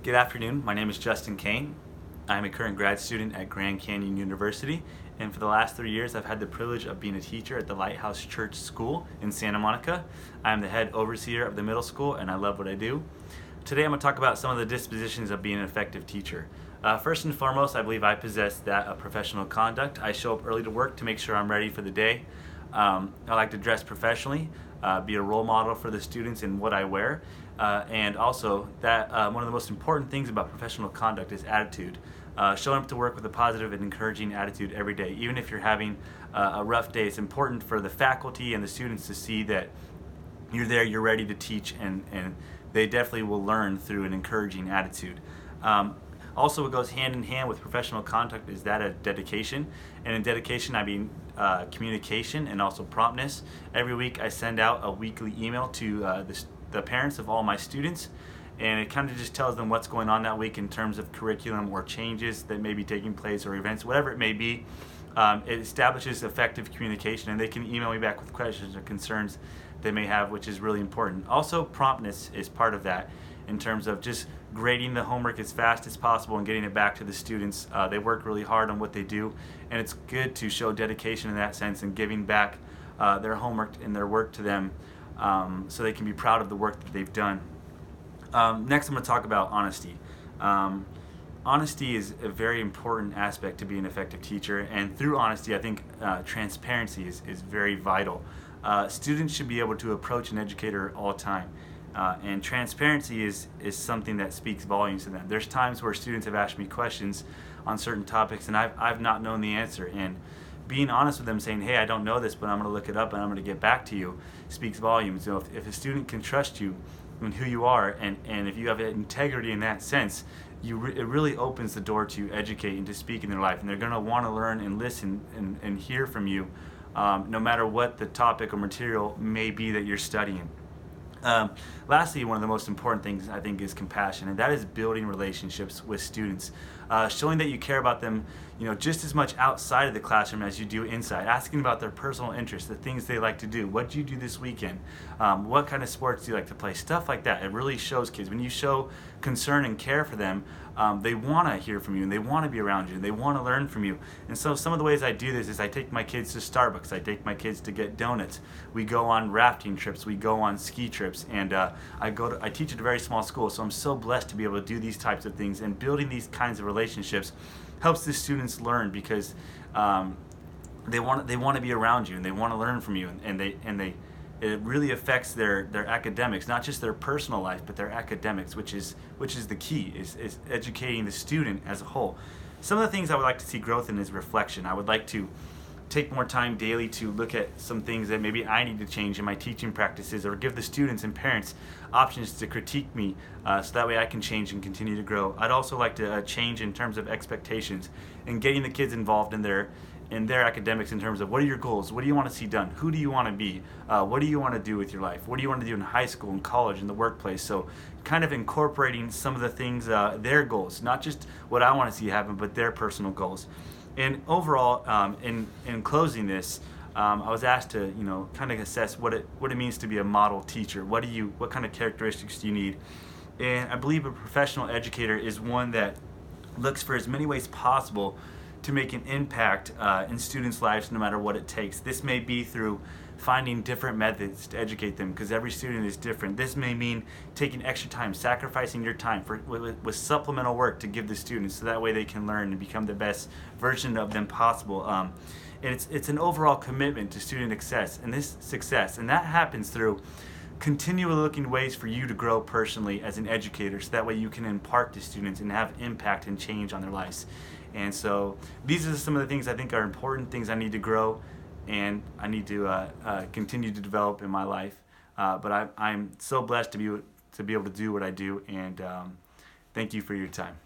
Good afternoon. My name is Justin Kayne. I'm a current grad student at Grand Canyon University, and for the last 3 years I've had the privilege of being a teacher at the Lighthouse Church School in Santa Monica. I'm the head overseer of the middle school, and I love what I do. Today I'm going to talk about some of the dispositions of being an effective teacher. First and foremost, I believe I possess that of professional conduct. I show up early to work to make sure I'm ready for the day. I like to dress professionally, be a role model for the students in what I wear, and also that one of the most important things about professional conduct is attitude. Showing up to work with a positive and encouraging attitude every day. Even if you're having a rough day, it's important for the faculty and the students to see that you're there, you're ready to teach, and they definitely will learn through an encouraging attitude. Also, what goes hand in hand with professional conduct is that of dedication. And in dedication, I mean communication and also promptness. Every week, I send out a weekly email to the parents of all my students, and it kind of just tells them what's going on that week in terms of curriculum or changes that may be taking place or events, whatever it may be. It establishes effective communication, and they can email me back with questions or concerns they may have, which is really important. Also, promptness is part of that in terms of just grading the homework as fast as possible and getting it back to the students. They work really hard on what they do, and it's good to show dedication in that sense and giving back their homework and their work to them so they can be proud of the work that they've done. Next, I'm going to talk about honesty. Honesty is a very important aspect to be an effective teacher, and through honesty, I think transparency is very vital. Students should be able to approach an educator all the time, and transparency is something that speaks volumes to them. There's times where students have asked me questions on certain topics, and I've not known the answer, and being honest with them, saying, hey, I don't know this, but I'm going to look it up and I'm going to get back to you, speaks volumes. You know, if a student can trust you and who you are, and if you have integrity in that sense, it really opens the door to educate and to speak in their life, and they're going to want to learn and listen and hear from you, no matter what the topic or material may be that you're studying. Lastly, one of the most important things I think is compassion, and that is building relationships with students, showing that you care about them, just as much outside of the classroom as you do inside. Asking about their personal interests, the things they like to do. What do you do this weekend? What kind of sports do you like to play? Stuff like that. It really shows kids when you show concern and care for them. They want to hear from you, and they want to be around you, and they want to learn from you. And so some of the ways I do this is I take my kids to Starbucks, I take my kids to get donuts, we go on rafting trips, we go on ski trips, and I teach at a very small school, so I'm so blessed to be able to do these types of things, and building these kinds of relationships helps the students learn because they want to be around you, and they want to learn from you, and it really affects their academics, not just their personal life, but their academics, which is the key, is educating the student as a whole. Some of the things I would like to see growth in is reflection. I would like to take more time daily to look at some things that maybe I need to change in my teaching practices, or give the students and parents options to critique me so that way I can change and continue to grow. I'd also like to change in terms of expectations and getting the kids involved in their academics in terms of what are your goals, what do you want to see done, who do you want to be, what do you want to do with your life, what do you want to do in high school and college and the workplace. So kind of incorporating some of the things, their goals, not just what I want to see happen, but their personal goals. And overall, in closing this, I was asked to kind of assess what it means to be a model teacher. What kind of characteristics do you need? And I believe a professional educator is one that looks for as many ways possible to make an impact in students' lives, no matter what it takes. This may be through finding different methods to educate them, because every student is different. This may mean taking extra time, sacrificing your time with supplemental work to give the students, so that way they can learn and become the best version of them possible. And it's an overall commitment to student success, and that happens through continually looking ways for you to grow personally as an educator, so that way you can impart to students and have impact and change on their lives. And so these are some of the things I think are important things I need to grow, and I need to continue to develop in my life. But I'm so blessed to be able to do what I do, and thank you for your time.